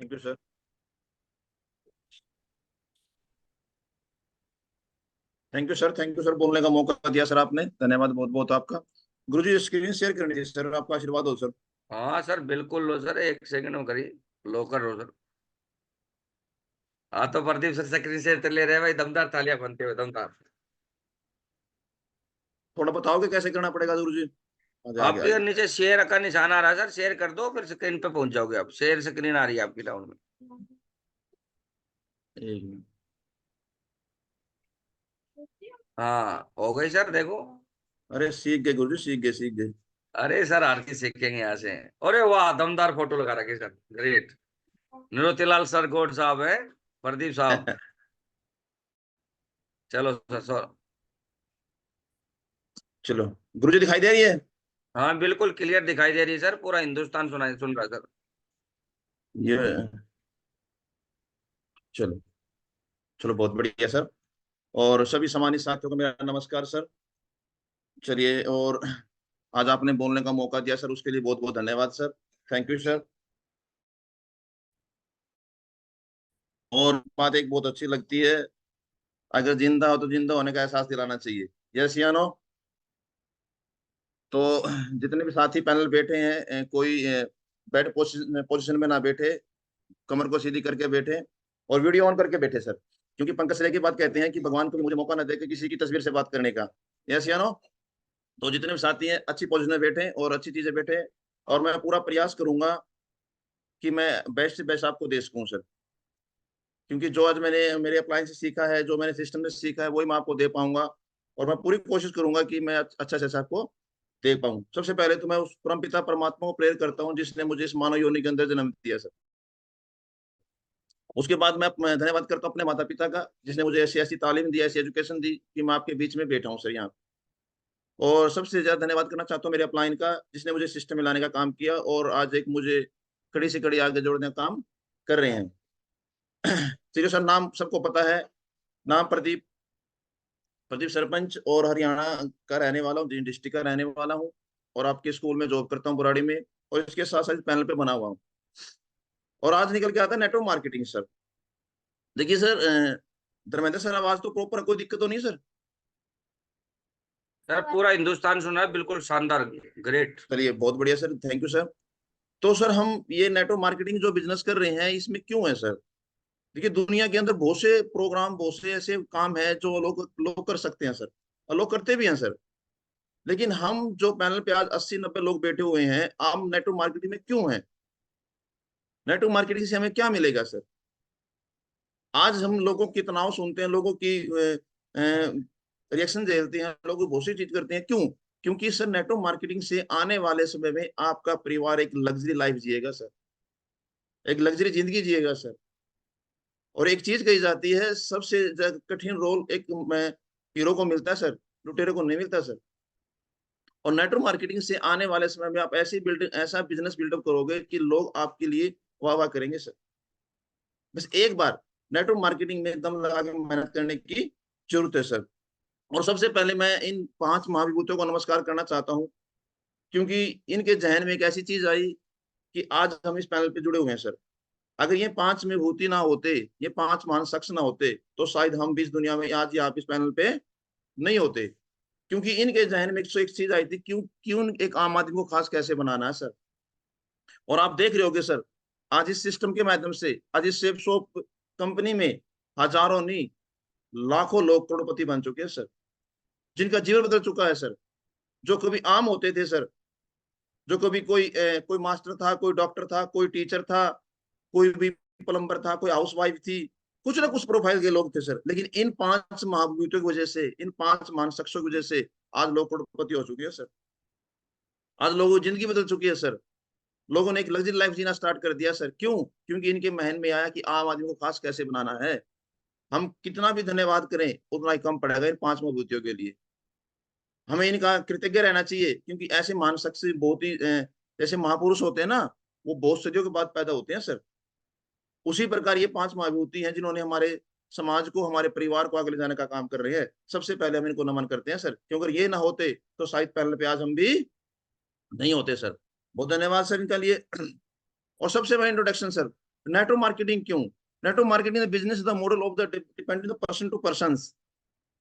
Thank you sir. Thank you sir, thank you sir, बोलने का मौका दिया सर आपने, धन्यवाद बहुत बहुत आपका। गुरुजी स्क्रीन शेयर करनी थी सर, आपका आशीर्वाद हो सर। हाँ सर बिल्कुल लो सर, 1 सेकंड में करिए। लो कर लो सर। हाँ तो प्रदीप सर स्क्रीन शेयर तो ले रहे हैं भाई, दमदार तालियां बनते हुए, दमदार। थोड़ा बताओगे कैसे करना पड़ेगा गुरुजी? आगे आगे आपके आगे। नीचे शेयर का निशान आ रहा है सर, शेयर कर दो, फिर स्क्रीन पे पहुंच जाओगे आप। शेयर स्क्रीन आ रही है आपकी डाउन में। एक मिनट। हाँ हो गई सर, देखो। अरे सीख गए गुरुजी, सीख गए सीख गए। अरे सर आरती सीखेंगे यहाँ से। अरे वाह, दमदार फोटो लगा रखी सर, ग्रेट। निरोतीलाल सर गोड साहब है, प्रदीप साहब। चलो सर सर। चलो गुरुजी दिखाई दे रही है? हाँ बिल्कुल क्लियर दिखाई दे रही है सर, पूरा हिंदुस्तान सुन रहा है सर। ये चलो, चलो बहुत बढ़िया सर। और सभी सम्मानित साथियों को मेरा नमस्कार सर। चलिए, और आज आपने बोलने का मौका दिया सर, उसके लिए बहुत बहुत धन्यवाद सर। Thank you sir. और बात एक बहुत अच्छी लगती है, अगर जिंदा हो तो जिंदा होने का एहसास दिलाना चाहिए। यस या नो? तो जितने भी साथी पैनल बैठे हैं, कोई बेड पोजीशन में ना बैठे, कमर को सीधी करके बैठे और वीडियो ऑन करके बैठे सर। क्योंकि पंकज सर की बात कहते हैं कि भगवान को भी मुझे मौका ना दे कि किसी की तस्वीर से बात करने का। यस या नो? तो जितने भी साथी हैं अच्छी पोजीशन में बैठे और अच्छी चीजें बैठे, और मैं पूरा प्रयास करूंगा कि मैं बेस्ट से बेस्ट आपको दे सकूं सर। क्योंकि जो आज मैंने मेरे अप्लायंस से सीखा है, जो मैंने सिस्टम से सीखा है, वही मैं आपको दे पाऊंगा। और मैं पूरी कोशिश करूंगा कि मैं अच्छा से अच्छा आपको दे पाऊं। सबसे पहले तो मैं उस परम पिता परमात्मा को प्रेयर करता हूँ जिसने मुझे इस मानव योनि के अंदर जन्म दिया सर। उसके बाद मैं धन्यवाद करता हूँ अपने माता पिता का, जिसने मुझे ऐसी ऐसी तालीम दी, ऐसी एजुकेशन दी कि मैं आपके बीच में बैठा हूँ सर यहाँ। और सबसे ज्यादा धन्यवाद करना चाहता हूँ मेरे अपलाइन का, जिसने मुझे सिस्टम में लाने का काम किया और आज एक मुझे कड़ी से कड़ी आगे जोड़ने का काम कर रहे हैं। सीरियो सर, नाम सबको पता है। नाम प्रदीप, प्रदीप सरपंच, और हरियाणा का रहने वाला हूँ, डिस्ट्रिक्ट का रहने वाला हूँ। और आपके स्कूल में जॉब करता हूँ बुराड़ी में, और इसके साथ साथ पैनल पे बना हुआ हूँ। और आज निकल के आता है नेटवर्क मार्केटिंग सर। देखिए सर, धर्मेंद्र सर, आवाज तो प्रॉपर, कोई दिक्कत तो नहीं सर? सर पूरा हिंदुस्तान सुना है, बिल्कुल शानदार, ग्रेट। चलिए बहुत बढ़िया सर, थैंक यू सर। तो सर हम ये नेटवर्क मार्केटिंग जो बिजनेस कर रहे हैं, इसमें क्यों है सर? देखिए दुनिया के अंदर बहुत से प्रोग्राम, बहुत से ऐसे काम है जो लोग लोग कर सकते हैं सर, और लोग करते भी हैं सर। लेकिन हम जो पैनल पे आज 80-90 लोग बैठे हुए हैं, हम नेटवर्क मार्केटिंग में क्यों हैं? नेटवर्क मार्केटिंग से हमें क्या मिलेगा सर? आज हम लोगों की तनाव सुनते हैं, लोगों की रिएक्शन झेलते हैं, लोग बहुत सी चीज करते हैं, क्यों? क्योंकि सर नेटवर्क मार्केटिंग से आने वाले समय में आपका परिवार एक लग्जरी लाइफ जिएगा सर, एक लग्जरी जिंदगी जिएगा सर। और एक चीज कही जाती है, सबसे कठिन रोल एक हीरो को मिलता है सर, लुटेरे को नहीं मिलता सर। और नेटवर्क मार्केटिंग से आने वाले समय में आप ऐसी बिल्डिंग, ऐसा बिजनेस बिल्डअप करोगे कि लोग आपके लिए वाह वाह करेंगे सर। बस एक बार नेटवर्क मार्केटिंग में दम लगा के मेहनत करने की जरूरत है सर। और सबसे पहले मैं इन 5 महाविभूतियों को नमस्कार करना चाहता हूँ, क्योंकि इनके जहन में एक ऐसी चीज आई कि आज हम इस पैनल पे जुड़े हुए हैं सर। अगर ये 5 विभूति ना होते, ये 5 महान शख्स ना होते, तो शायद हम भी इस दुनिया में आज यहाँ इस पैनल पे नहीं होते। क्योंकि इनके जहन में एक चीज आई थी, क्यों क्यों एक आम आदमी को खास कैसे बनाना है सर। और आप देख रहे होगे सर, आज इस सिस्टम के माध्यम से, आज इस सेफ शॉप कंपनी में हजारों नहीं, लाखों लोग करोड़पति बन चुके हैं सर, जिनका जीवन बदल चुका है सर। जो कभी आम होते थे सर, जो कभी कोई मास्टर था, कोई डॉक्टर था, कोई टीचर था, कोई भी प्लम्बर था, कोई हाउस वाइफ थी, कुछ ना कुछ प्रोफाइल के लोग थे सर। लेकिन इन 5 महाभूतों की वजह से, इन 5 महान शख्सों की वजह से आज लोग करोड़पति हो चुके हैं सर। आज लोगों की जिंदगी बदल चुकी है सर। लोगों ने एक लग्जरी लाइफ जीना स्टार्ट कर दिया सर। क्यों? क्योंकि इनके महन में आया कि आम आदमी को खास कैसे बनाना है। हम कितना भी धन्यवाद करें उतना ही कम पड़ेगा इन 5 महाभूतियों के लिए। हमें इनका कृतज्ञ रहना चाहिए, क्योंकि ऐसे महान शख्स बहुत ही जैसे महापुरुष होते हैं ना, वो बहुत सदियों के बाद पैदा होते हैं सर। उसी प्रकार ये 5 महाविभूति हैं जिन्होंने हमारे समाज को, हमारे परिवार को आगे ले जाने का काम कर रहे हैं। सबसे पहले हम इनको नमन करते हैं सर, क्योंकि अगर ये ना होते तो शायद पैनल पे आज हम भी नहीं होते सर। बहुत धन्यवाद सर इनका लिए। और सबसे बड़ा इंट्रोडक्शन सर, नेटवर्क मार्केटिंग क्यों? Network marketing business is the model of the dependent person to person,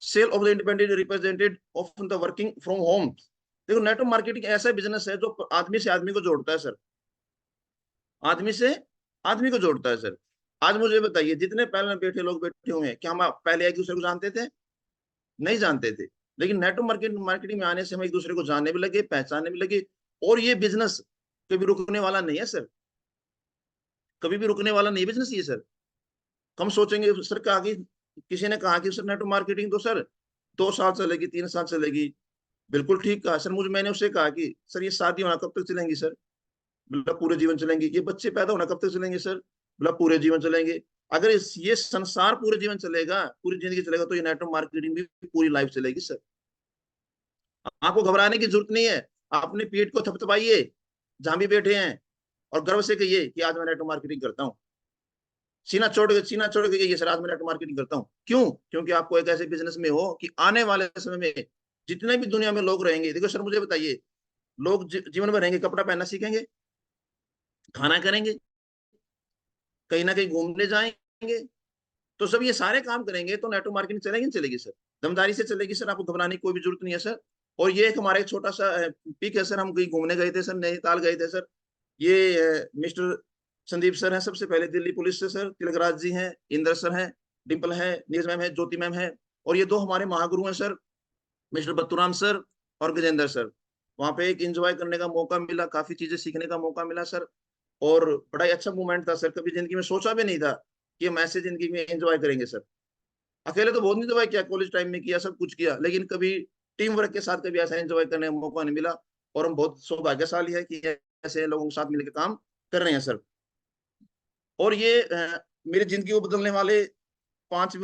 sale of the independent represented of the working from home. देखो, नेटवर्क मार्केटिंग ऐसा बिजनेस है जो आदमी से आदमी को जोड़ता है सर, आदमी से आदमी को जोड़ता है सर। आज मुझे बताइए, जितने पहले बैठे लोग बैठे हुए हैं, क्या हम पहले एक दूसरे को जानते थे? नहीं जानते थे। लेकिन नेटवर्क मार्केटिंग में आने से हम एक दूसरे को जानने भी लगे, पहचानने भी लगे। और ये बिजनेस कभी रुकने वाला नहीं है सर, कभी भी रुकने वाला नहीं बिजनेस ये सर। हम सोचेंगे सर, कहा कि किसी ने कहा कि सर नेटवर्क मार्केटिंग तो सर 2 साल चलेगी, 3 साल चलेगी। बिल्कुल ठीक कहा सर। मैंने उससे कहा कि सर ये शादी होना कब तक चलेंगी सर? मतलब पूरे जीवन चलेंगे। ये बच्चे पैदा होना कब तक चलेंगे सर? मतलब पूरे जीवन चलेंगे। अगर ये संसार पूरे जीवन चलेगा, पूरी जिंदगी चलेगा, तो ये नेटवर्क मार्केटिंग भी पूरी लाइफ चलेगी सर। आपको घबराने की जरूरत नहीं है। आप अपने पीठ को थपथपाइए जहां भी बैठे हैं, और गर्व से कहिए कि आज मैं नेटवर्क मार्केटिंग करता हूँ। सीना छोड़ के कहिए, सर आज मैं नेटवर्क मार्केटिंग करता हूँ। क्यों? क्योंकि आपको एक ऐसे बिजनेस में हो कि आने वाले समय में जितने भी दुनिया में लोग रहेंगे, देखो सर मुझे बताइए, लोग जीवन में रहेंगे, कपड़ा पहनना सीखेंगे, खाना करेंगे, कहीं ना कहीं घूमने जाएंगे, तो सब ये सारे काम करेंगे, तो नेटवर्क मार्केटिंग चलेगी नहीं चलेगी सर? दमदारी से चलेगी सर। आपको घबराने की कोई भी जरूरत नहीं है सर। और ये एक हमारा एक छोटा सा पिक है सर। हम कहीं घूमने गए थे सर, नैनीताल गए थे सर। ये मिस्टर संदीप सर हैं, सबसे पहले दिल्ली पुलिस से सर, तिलकराज जी हैं, इंद्र सर हैं, डिम्पल है, नीरज मैम है, ज्योति मैम है। और ये 2 हमारे महागुरु हैं सर, मिस्टर बत्तूराम सर और गजेंद्र सर। वहां पे एक एंजॉय करने का मौका मिला, काफी चीजें सीखने का मौका मिला सर। और बड़ा ही अच्छा मूवमेंट था सर। कभी जिंदगी में सोचा भी नहीं था कि हम ऐसे जिंदगी में एंजॉय करेंगे सर। अकेले तो बहुत एंजॉय किया, कॉलेज टाइम में किया, सब कुछ किया, लेकिन कभी टीम वर्क के साथ कभी ऐसा एंजॉय करने का मौका नहीं मिला। और हम बहुत सौभाग्यशाली है कि ऐसे लोगों के साथ मिलकर काम कर रहे हैं सर। और ये मेरी जिंदगी को बदलने वाले 4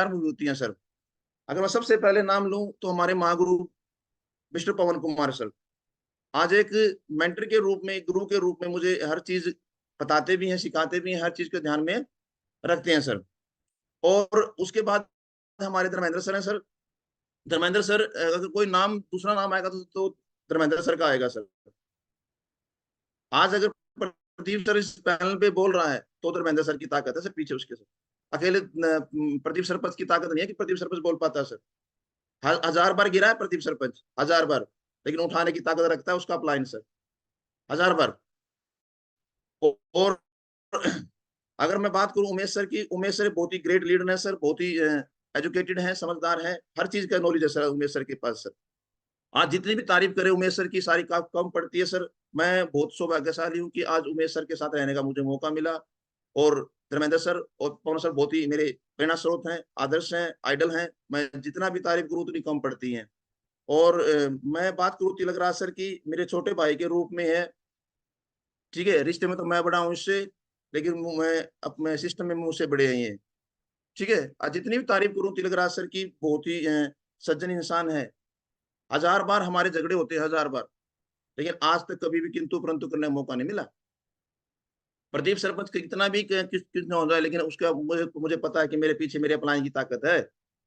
विभूति हैं सर। अगर मैं सबसे पहले नाम लूं तो हमारे महागुरु मिस्टर पवन कुमार सर। आज एक मेंटर के रूप में, एक गुरु के रूप में मुझे हर चीज बताते भी हैं, सिखाते भी हैं, हर चीज को ध्यान में रखते हैं सर। और उसके बाद हमारे धर्मेंद्र सर हैं सर। धर्मेंद्र सर, अगर कोई नाम दूसरा नाम आएगा तो धर्मेंद्र सर का आएगा सर। आज अगर प्रदीप सर इस पैनल पे बोल रहा है तो धर्मेंद्र सर की ताकत है सर पीछे उसके सर। अकेले प्रदीप सरपंच की ताकत नहीं है कि प्रदीप सरपंच बोल पाता है सर। 1000 बार गिरा है प्रदीप सरपंच, 1000 बार, लेकिन उठाने की ताकत रखता है उसका अपलाइन सर, 1000 बार। और अगर मैं बात करूं उमेश सर की, उमेश सर बहुत ही ग्रेट लीडर है सर, बहुत ही एजुकेटेड है, समझदार है, हर चीज का नॉलेज है सर उमेश सर के पास सर। आज जितनी भी तारीफ करे उमेश सर की, सारी कम पड़ती है सर। मैं बहुत सौभाग्यशाली हूँ कि आज उमेश सर के साथ रहने का मुझे मौका मिला। और धर्मेंद्र सर और पवन सर बहुत ही मेरे प्रेरणा स्रोत हैं, आदर्श हैं, आइडल हैं। मैं जितना भी तारीफ करूँ उतनी कम पड़ती है। और मैं बात करूँ तिलकराज सर की, मेरे छोटे भाई के रूप में है। ठीक है, रिश्ते में तो मैं बड़ा हूँ इससे, लेकिन मैं अपने सिस्टम में मुझसे बड़े हैं ये। ठीक है, आज जितनी भी तारीफ करूँ तिलकराज सर की, बहुत ही सज्जन इंसान है। 1000 बार हमारे झगड़े होते हैं, 1000 बार, लेकिन आज तक कभी भी किंतु परंतु करने का मौका नहीं मिला। प्रदीप सरपंच कितना भी किस न हो जाए, लेकिन उसका मुझे मुझे पता है कि मेरे पीछे मेरे अपलाइन की ताकत है।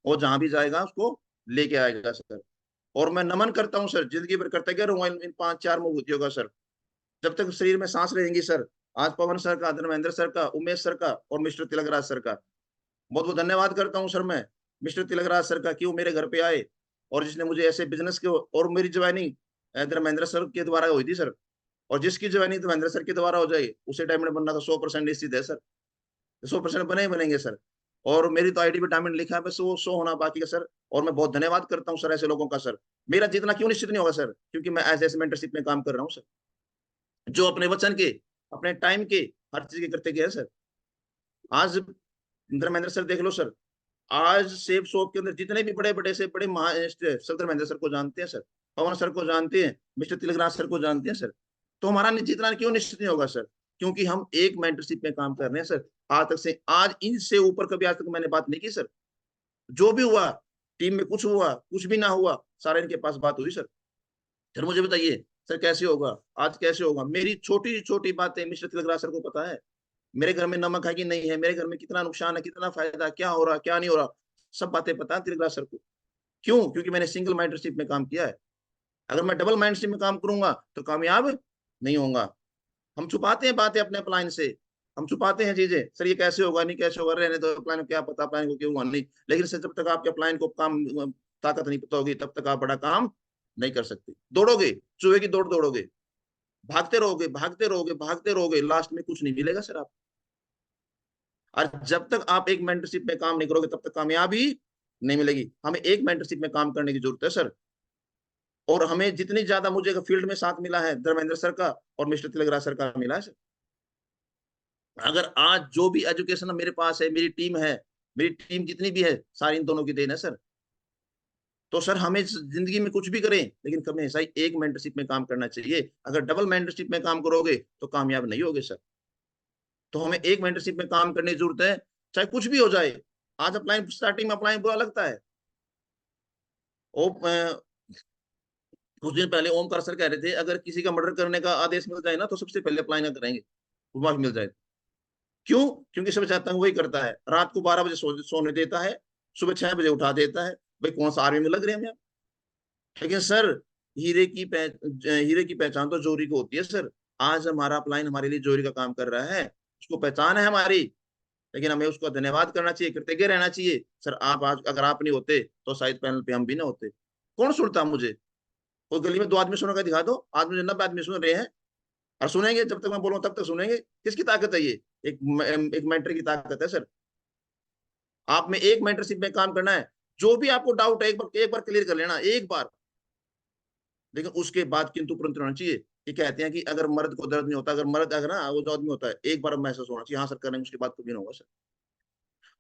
और जहां भी जाएगा उसको लेके आएगा सर। और मैं नमन करता हूँ सर, जिंदगी भर करता क्या रहूंगा इन 5-4 विभूतियों का सर, जब तक शरीर में सांस रहेंगी सर। आज पवन सर का, धर्मेंद्र सर का, उमेश सर का और मिस्टर तिलकराज सर का बहुत बहुत धन्यवाद करता हूँ सर मैं। मिस्टर तिलकराज सर का, क्यों मेरे घर पे आए और जिसने मुझे ऐसे बिजनेस के, और मेरी ज्वाइनिंग धर्मेंद्र सर के द्वारा हुई थी सर। और जिसकी ज्वाइनिंग धर्मेंद्र सर के द्वारा हो जाए उसे डायमंड बनना तो 100% निश्चित है सर, 100% बने ही बनेंगे सर। और मेरी तो आईडी पे डायमंड लिखा है, बस वो 100 होना बाकी है सर। और मैं बहुत धन्यवाद करता हूँ सर ऐसे लोगों का सर। मेरा जितना क्यों निश्चित नहीं होगा सर, क्योंकि मैं एज एस मेंटरशिप में काम कर रहा हूँ सर, जो अपने वचन के, अपने टाइम के, हर चीज के करते गए सर। आज धर्मेंद्र सर देख लो सर, आज सेब शॉप के अंदर जितने भी बड़े बड़े से बड़े सर धर्मेंद्र सर को जानते हैं सर, पवन सर को जानते हैं, मिस्टर तिलकराज सर को जानते हैं सर। तो हमारा जितना क्यों निश्चित नहीं होगा सर, क्योंकि हम एक मेंटरशिप में काम कर रहे हैं सर। आज तक से, आज इनसे ऊपर कभी आज तक मैंने बात नहीं की सर। जो भी हुआ टीम में, कुछ हुआ कुछ भी ना हुआ, सारे इनके पास बात हुई सर। सर मुझे बताइए सर कैसे होगा, आज कैसे होगा? मेरी छोटी छोटी बातें मिस्टर तिलकराज सर को पता है। मेरे घर में नमक है कि नहीं है, मेरे घर में कितना नुकसान है, कितना फायदा, क्या हो रहा क्या नहीं हो रहा, सब बातें पता है तिलकराज सर को। क्यों? क्योंकि मैंने सिंगल माइंडरशिप में काम किया है। अगर मैं डबल माइंडरशिप में काम करूंगा तो कामयाब नहीं होऊंगा। हम छुपाते हैं बातें अपने अपलाइन से, हम छुपाते हैं चीजें, सर ये कैसे होगा, नहीं कैसे होगा, रहने दो, अपलाइन को क्या पता, अपलाइन को क्यों हुआ नहीं। लेकिन सर जब तक आपके अपलाइन को काम ताकत नहीं पता होगी, तब तक आप बड़ा काम नहीं कर सकते। दौड़ोगे, चूहे की दौड़ दौड़ोगे, भागते रहोगे भागते रहोगे भागते रहोगे, लास्ट में कुछ नहीं मिलेगा सर आप। और जब तक आप एक मेंटरशिप में काम नहीं करोगे, तब तक कामयाबी नहीं मिलेगी। हमें एक मेंटरशिप में काम करने की जरूरत है सर। और हमें जितनी ज्यादा मुझे फील्ड में साथ मिला है धर्मेंद्र सर का और मिस्टर तिलकराज सर का मिला है सर। अगर आज जो भी एजुकेशन मेरे पास है, मेरी टीम है, मेरी टीम जितनी भी है, सारी इन दोनों की देन है सर। तो सर हमें जिंदगी में कुछ भी करें, लेकिन कभी ऐसा ही एक मेंटरशिप में काम करना चाहिए। अगर डबल मेंटरशिप में काम करोगे तो कामयाब नहीं होगे सर। तो हमें एक मेंटरशिप में काम करने की जरूरत है, चाहे कुछ भी हो जाए। आज अप्लाई, स्टार्टिंग में अप्लाई बुरा लगता है। ओ कुछ दिन पहले ओमकार सर कह रहे थे, अगर किसी का मर्डर करने का आदेश मिल जाए ना, तो सबसे पहले अप्लाई ना करेंगे, माफी मिल जाए। क्यों? क्योंकि सब चाहता है, वही करता है, रात को 12 बजे सोने देता है, सुबह 6 बजे उठा देता है। भाई कौन सा आर्मी में लग रहे हैं हम यहाँ? लेकिन सर हीरे की पहचान तो जोरी को होती है सर। आज हमारा अपलाइन हमारे लिए जोरी का काम कर रहा है, उसको पहचान है हमारी। लेकिन हमें उसका धन्यवाद करना चाहिए, कृतज्ञ रहना चाहिए सर। आप आज अगर आप नहीं होते तो शायद पैनल पे हम भी ना होते। कौन सुनता मुझे? कोई गली में 2 आदमी सुनकर दिखा दो, आज मुझे 90 आदमी सुन रहे हैं और सुनेंगे, जब तक मैं बोलूँ तब तक सुनेंगे। किसकी ताकत है ये? एक मेंटर की ताकत है सर। आप में एक मेंटरशिप में काम करना है। जो भी आपको डाउट है, एक बार क्लियर कर लेना, एक बार। लेकिन उसके बाद किंतु परंतु होना चाहिए। ये कहते हैं कि अगर मर्द को दर्द नहीं होता, अगर मर्द अगर ना वो जो आदमी होता है, एक बार महसूस होना चाहिए, हाँ सर करेंगे, उसके बाद कभी ना होगा सर।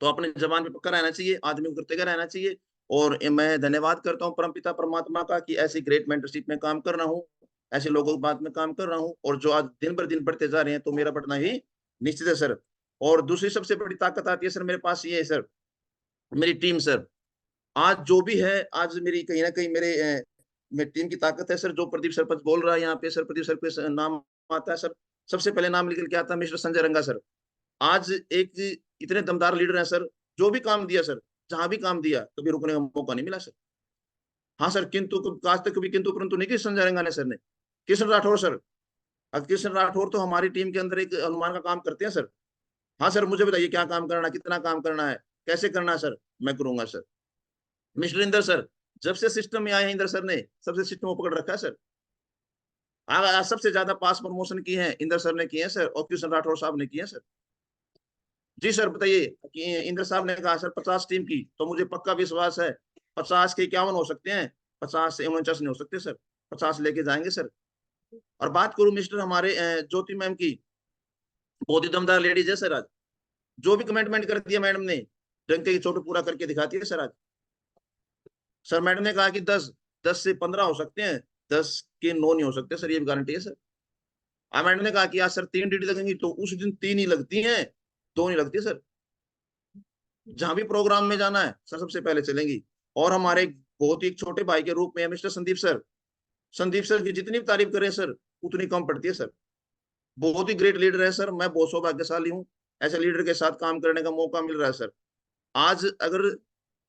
तो अपने जबान पे पक्का रहना चाहिए, आदमी को कृतज्ञ रहना चाहिए। और मैं धन्यवाद करता हूँ परमपिता परमात्मा का कि ऐसी ग्रेट मेंटरशिप में काम कर रहा हूँ, ऐसे लोगों के बात में काम कर रहा हूँ, और जो आज दिन भर दिन बढ़ते जा रहे हैं, तो मेरा बढ़ना ही निश्चित है सर। और दूसरी सबसे बड़ी ताकत आती है सर मेरे पास, ये है सर, मेरी टीम सर। आज जो भी है, आज मेरी कहीं ना कहीं मेरी टीम की ताकत है सर। जो प्रदीप सरपंच बोल रहा है यहाँ पे सर, प्रदीप सर पे नाम आता है सर, सबसे पहले नाम निकल के आता है मिस्टर संजय रंगा सर। आज एक इतने दमदार लीडर हैं सर, जो भी काम दिया सर, जहां भी काम दिया, कभी रुकने का मौका नहीं मिला सर। हाँ सर, किंतु आज तक कभी किंतु परंतु नहीं की संजय रंगा ने सर ने। किशन राठौर सर, अब किशन राठौर तो हमारी टीम के अंदर एक अनुमान का काम करते हैं सर। हाँ सर, मुझे बताइए क्या काम करना है, कितना काम करना है, कैसे करना है सर, मैं करूंगा सर। मिस्टर इंदर सर, जब से सिस्टम में आए हैं इंदर सर ने, सबसे सिस्टम को पकड़ रखा है सर। आज सबसे ज्यादा पास प्रमोशन की है इंदर सर ने, किए हैं सर, और किशन राठौर साहब ने किए हैं सर। जी सर बताइए कि इंद्र साहब ने कहा सर 50 टीम की, तो मुझे पक्का विश्वास है 50 के 51 हो सकते हैं, 50 से 49 नहीं हो सकते सर। 50 लेके जाएंगे सर। और बात करूं मिस्टर हमारे ज्योति मैम की, बहुत ही दमदार लेडीज है सर। आज जो भी कमिटमेंट कर दिया मैडम ने, डंके की चोट पूरा करके दिखाती है सर। आज सर मैडम ने कहा कि 10 से 15 हो सकते हैं, 10 के 9 नहीं हो सकते सर, ये भी गारंटी है सर। मैडम ने कहा कि आज सर 3 ड्यूटी लगेंगी, तो उस दिन 3 ही लगती हैं, 2 नहीं लगती सर। जहां भी प्रोग्राम में जाना है सर, सबसे पहले चलेंगी। और हमारे बहुत ही छोटे भाई के रूप में mister Sandeep sir, Sandeep sir की जितनी भी तारीफ करें सर, उतनी कम पड़ती है सर। बहुत ही ग्रेट लीडर है सर, मैं बहुत सौभाग्यशाली हूँ, ऐसे लीडर के साथ काम करने का मौका मिल रहा है सर। आज अगर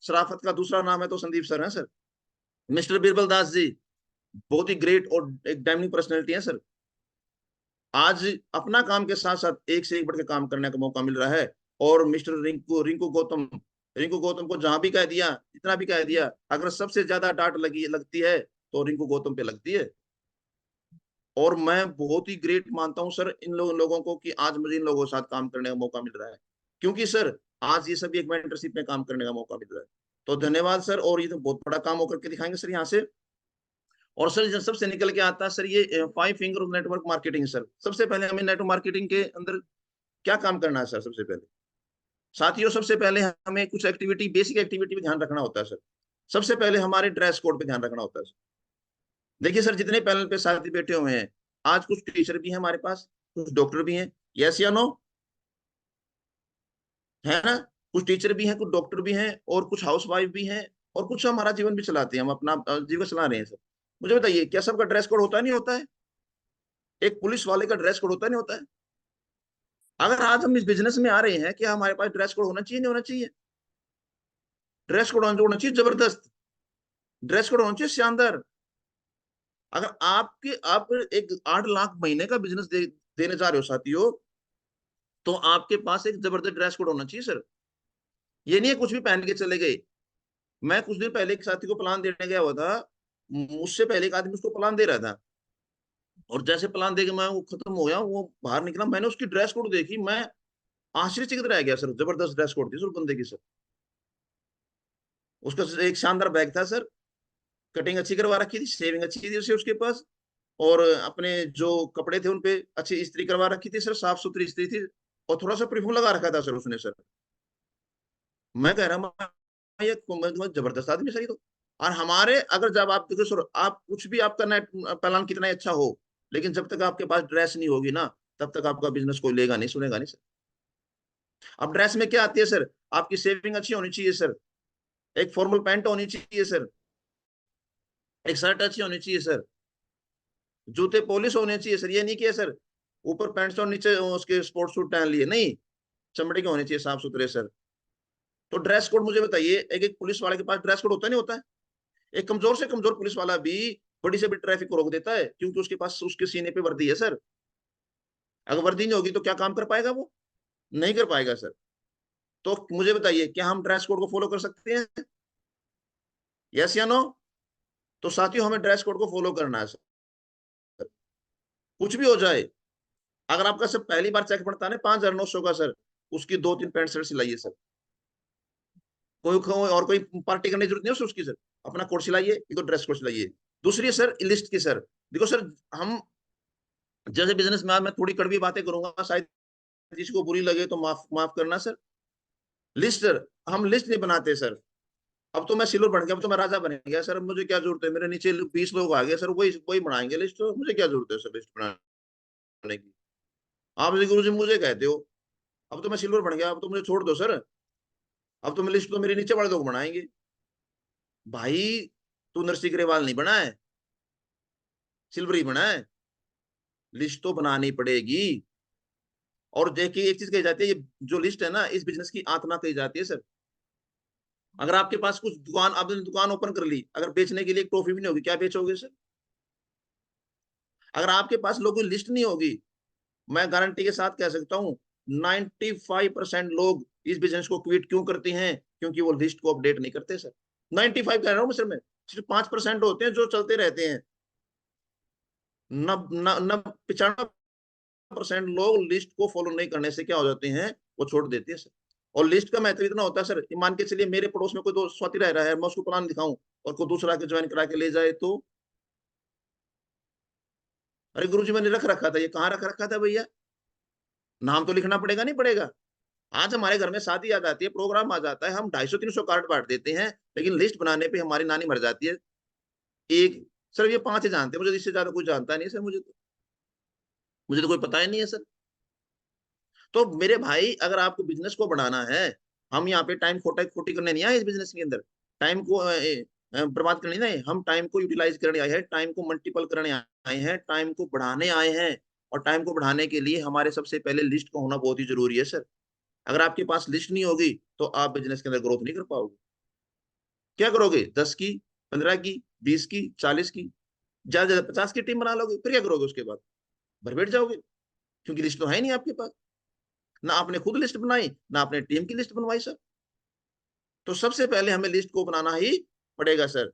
शराफत का दूसरा नाम है तो संदीप सर है सर। मिस्टर बीरबल दास जी, बहुत ही ग्रेट और एक डायमंड पर्सनैलिटी है सर। आज अपना काम के साथ साथ एक से एक बढ़ के काम करने का मौका मिल रहा है। और मिस्टर रिंकू रिंकू गौतम, रिंकू गौतम को जहां भी कह दिया, जितना भी कह दिया, अगर सबसे ज्यादा डांट लगती है तो रिंकू गौतम पे लगती है। और मैं बहुत ही ग्रेट मानता हूं सर इन लोगों को कि आज मुझे इन लोगों के साथ काम करने का मौका मिल रहा है। क्योंकि सर आज ये सभी एक मेंटरशिप में काम करने का मौका मिल रहा है। तो धन्यवाद सर, और ये तो बहुत बड़ा काम होकर के दिखाएंगे सर यहाँ से। और सर जब सबसे निकल के आता है सर ये 5 फिंगर नेटवर्क मार्केटिंग सर। सबसे पहले हमें नेटवर्क मार्केटिंग के अंदर क्या काम करना है सर? सबसे पहले साथियों, सबसे पहले हमें कुछ एक्टिविटी, बेसिक एक्टिविटी पे ध्यान रखना होता है सर। सबसे पहले हमारे ड्रेस कोड पे ध्यान रखना होता है सर। देखिए सर, जितने पैनल पे साथी बैठे हुए हैं, आज कुछ टीचर भी हैं हमारे पास, कुछ डॉक्टर भी हैं, यस या नो, है ना? कुछ टीचर भी हैं, कुछ डॉक्टर भी हैं, और कुछ हाउस वाइफ भी हैं, और कुछ हमारा जीवन भी चलाते हैं, हम अपना जीवन चला रहे हैं सर। मुझे बताइए, क्या सबका ड्रेस कोड होता नहीं होता है? एक पुलिस वाले का ड्रेस कोड होता नहीं होता है? अगर आज हम इस बिजनेस में आ रहे हैं, क्या हमारे पास ड्रेस कोड होना चाहिए नहीं होना चाहिए? ड्रेस कोड होना चाहिए जबरदस्त, ड्रेस कोड होना चाहिए शानदार। अगर आप एक 8 लाख महीने का बिजनेस देने जा रहे हो साथियों, तो आपके पास एक जबरदस्त ड्रेस कोड होना चाहिए सर। ये नहीं है कुछ भी पहन के चले गए। मैं कुछ दिन पहले एक साथी को प्लान देने गया हुआ था, मुझसे पहले एक आदमी उसको प्लान दे रहा था, और जैसे प्लान दे के मैं वो खत्म हो गया, वो बाहर निकला, मैंने उसकी ड्रेस कोड देखी, मैं आश्चर्यचकित रह गया सर। जबरदस्त ड्रेस कोड थी सर उस बंदे की सर। उसका एक शानदार बैग था सर, कटिंग अच्छी करवा रखी थी, शेविंग अच्छी थी उसे उसके पास, और अपने जो कपड़े थे उनपे अच्छी इस्त्री करवा रखी थी सर, साफ सुथरी इस्त्री थी, और थोड़ा सा परफ्यूम लगा रखा था सर उसने सर। मैं कह रहा हूँ ये जबरदस्त आदमी सर ये तो। और हमारे अगर जब आप देखो सर, आप कुछ भी आपका नेट प्लान कितना ही अच्छा हो, लेकिन जब तक आपके पास ड्रेस नहीं होगी ना, तब तक आपका बिजनेस कोई लेगा नहीं, सुनेगा नहीं सर। अब ड्रेस में क्या आती है सर, आपकी सेविंग अच्छी होनी चाहिए सर, एक फॉर्मल पैंट होनी चाहिए सर, एक शर्ट अच्छी होनी चाहिए सर, जूते पॉलिश होने चाहिए सर। ये नहीं किया सर ऊपर पैंट और नीचे उसके स्पोर्ट्स सूट पहन लिए, नहीं, चमड़े के होने चाहिए साफ सुथरे सर। तो ड्रेस कोड मुझे बताइए, एक एक पुलिस वाले के पास ड्रेस कोड होता नहीं होता है? एक कमजोर से कमजोर पुलिस वाला भी बड़ी से बड़ी ट्रैफिक को रोक देता है, क्योंकि उसके पास उसके सीने पे वर्दी है सर। अगर वर्दी नहीं होगी तो क्या काम कर पाएगा वो? नहीं कर पाएगा सर। तो मुझे बताइए, क्या हम ड्रेस कोड को फॉलो कर सकते हैं? यस या नो? तो साथियों, हमें ड्रेस कोड को फॉलो करना है सर, कुछ भी हो जाए। अगर आपका सर पहली बार चेक पड़ता है ना 5,900 का सर, उसकी 2-3 पैंट शर्ट सिलाइए सर। कोई और कोई पार्टी करने की जरूरत नहीं है उसकी सर। अपना कोट सिलाइए, एक तो ड्रेस कोड सिलाइए। दूसरी है सर लिस्ट की सर। देखो सर, हम जैसे बिजनेस में, मैं थोड़ी कड़वी बातें करूंगा, शायद जिसको बुरी लगे तो माफ माफ करना सर। लिस्ट सर, हम लिस्ट नहीं बनाते सर। अब तो मैं सिल्वर बन गया, अब तो मैं राजा बन गया सर, मुझे क्या जरूरत है, मेरे नीचे 20 लोग आ गए सर, वही वही बनाएंगे लिस्ट, तो मुझे क्या जरूरत है सर लिस्ट बनाने की? आप गुरु जी मुझे कहते हो, अब तो मैं सिल्वर बन गया, अब तो मुझे छोड़ दो सर। अब तो मैं लिस्ट तो मेरे नीचे वाले लोग बनाएंगे। भाई, तू नरसिंह ग्रेवाल नहीं बना है, सिल्वर ही बना है। लिस्ट तो बनानी पड़ेगी। और देखिए एक चीज कही जाती है, ये जो लिस्ट है ना, इस बिजनेस की आत्मा कही जाती है सर। अगर आपके पास कुछ दुकान, आपने दुकान ओपन कर ली, अगर बेचने के लिए एक ट्रॉफी भी नहीं होगी, क्या बेचोगे सर? अगर आपके पास लोगों की लिस्ट नहीं होगी, मैं गारंटी के साथ कह सकता हूँ 95% लोग इस बिजनेस को क्विट क्यों करते हैं? क्योंकि वो लिस्ट को अपडेट नहीं करते सर। 95 कह रहा हूँ मैं सर, मैं सिर्फ 5% होते हैं जो चलते रहते हैं। नब न, न 95% लोग लिस्ट को फॉलो नहीं करने से क्या हो जाते हैं, वो छोड़ देते हैं सर। और लिस्ट का महत्व इतना होता है सर, मान के चलिए मेरे पड़ोस में कोई दो स्वाति रह रहा है, मैं उसको प्लान दिखाऊं और कोई दूसरा के ज्वाइन करा के ले जाए तो, अरे गुरुजी मैंने रख रखा था, ये कहाँ रख रखा था भैया? नाम तो लिखना पड़ेगा, नहीं पड़ेगा? आज हमारे घर में शादी आ जाती है, प्रोग्राम आ जाता है, हम 250-300 कार्ड बांट देते हैं, लेकिन लिस्ट बनाने पे हमारी नानी मर जाती है। एक, सर ये 5 ही जानते हैं, मुझे इससे ज्यादा कुछ जानता नहीं सर, मुझे तो कोई पता ही नहीं है सर। तो मेरे भाई, अगर आपको बिजनेस को बढ़ाना है, हम यहाँ पे टाइम खोटा खोटी करने नहीं आए इस बिजनेस के अंदर, टाइम को बर्बाद करने नहीं, हम टाइम को यूटिलाइज करने आए हैं, टाइम को मल्टीपल करने आए हैं, टाइम को बढ़ाने आए हैं। और टाइम को बढ़ाने के लिए हमारे सबसे पहले लिस्ट का होना बहुत ही जरूरी है सर। अगर आपके पास लिस्ट नहीं होगी तो आप बिजनेस के अंदर ग्रोथ नहीं कर पाओगे। क्या करोगे? 10 की, 15 की, 20 की, 40 की, ज्यादा ज्यादा 50 की टीम बना लोगे, फिर क्या करोगे उसके बाद? भर बैठ जाओगे, क्योंकि लिस्ट तो है नहीं आपके पास। ना आपने खुद लिस्ट बनाई, ना आपने टीम की लिस्ट बनवाई सर। तो सबसे पहले हमें लिस्ट को बनाना ही पड़ेगा सर।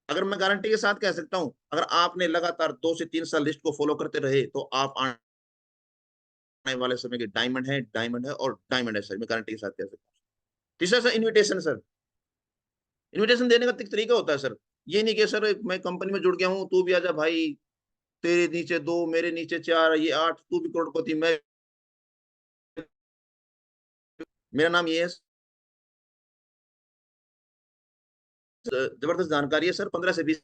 अगर मैं गारंटी के साथ कह सकता हूं, अगर आपने लगातार 2 से 3 साल लिस्ट को फॉलो करते रहे, तो आप आने वाले समय के डायमंड है, डायमंड है और डायमंड है सर, मैं गारंटी के साथ कह सकता हूँ। तीसरा सर, इन्विटेशन सर। इन्विटेशन देने का तरीका होता है सर, ये नहीं कि सर मैं कंपनी में जुड़ गया हूँ, तू भी आजा भाई, तेरे नीचे 2, मेरे नीचे 4, ये 8, तू भी करोड़पति, मैं, मेरा नाम ये है। जबरदस्त जानकारी है सर, 15 से 20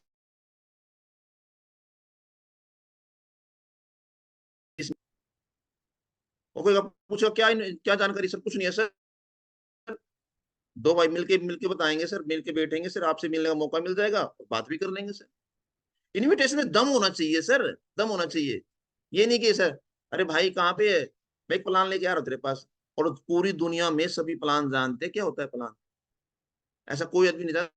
कोई पूछो क्या क्या जानकारी सर? कुछ नहीं है सर। दो भाई मिलके मिलके बताएंगे सर, मिलके बैठेंगे सर, आपसे मिलने का मौका मिल जाएगा, बात भी कर लेंगे सर। इनविटेशन में दम होना चाहिए सर, दम होना चाहिए। ये नहीं कि सर, अरे भाई कहाँ पे है, मैं एक प्लान लेके आ रहा हूँ तेरे पास, और पूरी दुनिया में सभी प्लान जानते हैं क्या होता है प्लान। ऐसा कोई आदमी नहीं जानता।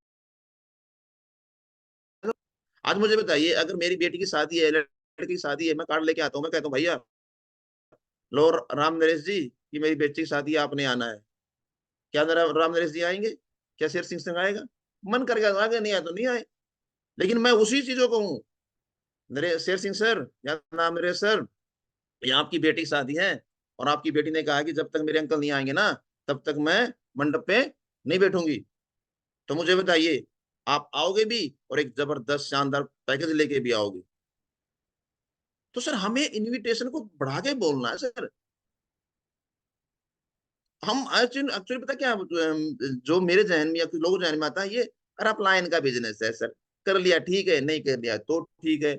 आज मुझे बताइए, अगर मेरी बेटी की शादी है, लड़की की शादी है, मैं कार्ड लेके आता हूँ, मैं कहता हूँ भैया लो राम नरेश जी कि मेरी बेटी की शादी है, आपने आना है। क्या राम नरेश जी आएंगे? क्या शेर सिंह संग आएगा? मन करके तो आगे, नहीं आए तो नहीं आए। लेकिन मैं उसी चीजों को हूँ, नरेश शेर सिंह सर या नाम नरेश सर, ये आपकी बेटी की शादी है, और आपकी बेटी ने कहा कि जब तक मेरे अंकल नहीं आएंगे ना, तब तक मैं मंडप पे नहीं बैठूंगी। तो मुझे बताइए, आप आओगे भी और एक जबरदस्त शानदार पैकेज लेके भी आओगे। तो सर हमें इनविटेशन को बढ़ा के बोलना है सर। हम एक्चुअली एक्चुअली पता क्या, जो मेरे जहन में या कुछ लोगों जहन में आता है, ये अरे अपलाइन का बिजनेस है सर, कर लिया ठीक है, नहीं कर लिया तो ठीक है,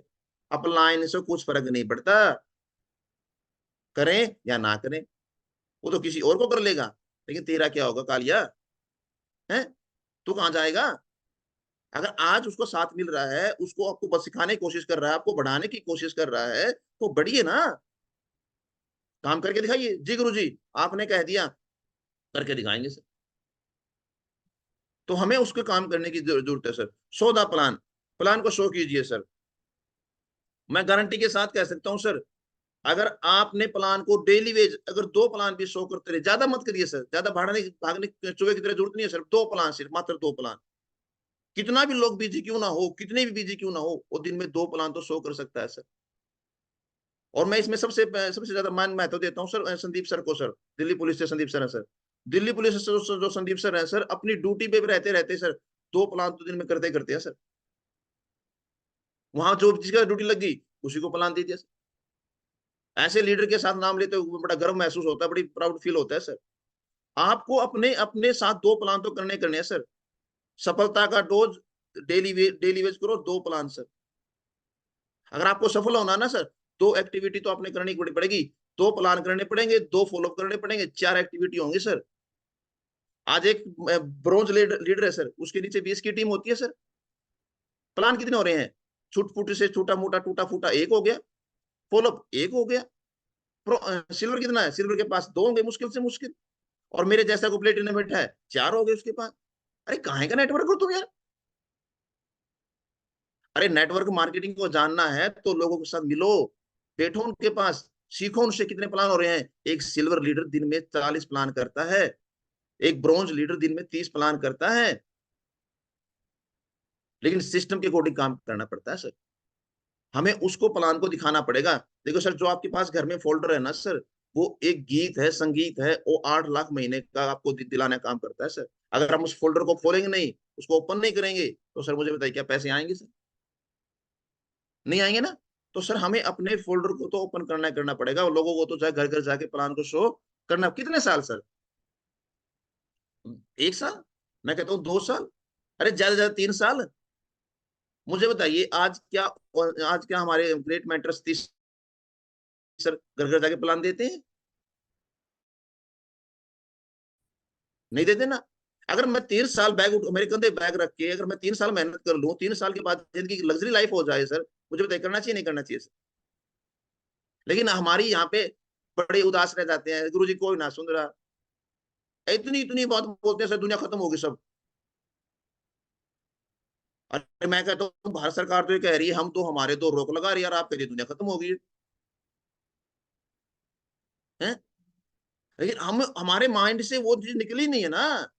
अपलाइन से कुछ फर्क नहीं पड़ता, करें या ना करें, वो तो किसी और को कर लेगा। लेकिन तेरा क्या होगा कालिया? है, तू कहाँ जाएगा? अगर आज उसको साथ मिल रहा है, उसको आपको बस सिखाने की कोशिश कर रहा है, आपको बढ़ाने की कोशिश कर रहा है, तो बढ़िए ना, काम करके दिखाइए। जी गुरु जी, आपने कह दिया, करके दिखाएंगे सर। तो हमें उसके काम करने की जरूरत है सर। सौदा प्लान, प्लान को शो कीजिए सर। मैं गारंटी के साथ कह सकता हूं सर, अगर आपने प्लान को डेली वेज अगर 2 प्लान भी शो करते रहे, ज्यादा मत करिए सर, ज्यादा भागने भागने चुहे की तरह जरूरत नहीं है सर, 2 प्लान, सिर्फ मात्र 2 प्लान। कितना भी लोग बिजी क्यों ना हो, कितने भी बिजी क्यों ना हो, वो दिन में 2 प्लान तो शो कर सकता है सर। और मैं इसमें सबसे सबसे ज्यादा मान महत्व देता हूँ सर संदीप सर को सर, दिल्ली पुलिस से संदीप सर है सर। दिल्ली पुलिस से जो संदीप सर है सर, अपनी ड्यूटी पे भी रहते रहते सर 2 प्लान तो दिन में करते करते हैं सर। वहां जो जिसका ड्यूटी लग गई, उसी को प्लान दे दिया सर। ऐसे लीडर के साथ नाम लेते हुए बड़ा गर्व महसूस होता है, बड़ी प्राउड फील होता है सर। आपको अपने अपने साथ 2 प्लान तो करने करने हैं सर। सफलता का डोज डेली वेज करो, 2 प्लान सर। अगर आपको सफल होना ना सर, 2 एक्टिविटी तो आपने करनी पड़ेगी, 2 प्लान करने पड़ेंगे, 2 फॉलोअप करने पड़ेंगे, 4 एक्टिविटी होंगी सर। आज एक ब्रोंज लीडर है सर, उसके नीचे 20 की टीम होती है सर। प्लान कितने हो रहे हैं? छूट फूट से छोटा मोटा टूटा फूटा एक हो गया, फॉलोअप एक हो गया। सिल्वर कितना है? सिल्वर के पास 2 होंगे मुश्किल से मुश्किल, और मेरे जैसा को प्लेटिनम बैठा है 4 हो गए उसके पास। अरे कहाँ का नेटवर्क हो तुम यार? अरे नेटवर्क मार्केटिंग को जानना है तो लोगों के साथ मिलो, बैठो उनके पास, सीखो उनसे कितने प्लान हो रहे हैं। एक सिल्वर लीडर दिन में 40 प्लान करता है, एक ब्रॉन्ज लीडर दिन में 30 प्लान करता है। लेकिन सिस्टम के अकॉर्डिंग काम करना पड़ता है सर। हमें उसको प्लान को दिखाना पड़ेगा। देखो सर, जो आपके पास घर में फोल्डर है ना सर, वो एक गीत है, संगीत है, वो 8 लाख महीने का आपको दिलाने का काम करता है सर। अगर हम उस फोल्डर को खोलेंगे नहीं, उसको ओपन नहीं करेंगे, तो सर मुझे बताइए क्या पैसे आएंगे सर? नहीं आएंगे ना। तो सर हमें अपने फोल्डर को तो ओपन करना पड़ेगा, और लोगों को तो चाहे घर घर जाके प्लान को शो करना। कितने साल सर? 1 साल? मैं कहता हूँ 2 साल, अरे ज्यादा ज्यादा 3 साल। मुझे बताइए आज क्या हमारे ग्रेट मेंटर्स 30 सर घर घर जाके प्लान देते हैं? नहीं देते ना। अगर मैं 3 साल बैग उठ मेरे कंधे बैग रख के अगर मैं 3 साल मेहनत कर लूँ, 3 साल के बाद जिंदगी की लग्जरी लाइफ हो जाए सर, मुझे बताइए करना चाहिए नहीं करना चाहिए सर? लेकिन हमारी यहाँ पे बड़े उदास रह जाते हैं, गुरु जी कोई ना सुन रहा, इतनी इतनी बात बोलते हैं सर, दुनिया खत्म होगी सब। अरे मैं कहता हूँ भारत सरकार तो ये कह रही है, हम तो हमारे तो रोक लगा रही है, और आप कह रही दुनिया खत्म होगी है। लेकिन हम हमारे माइंड से वो चीज निकली नहीं है ना,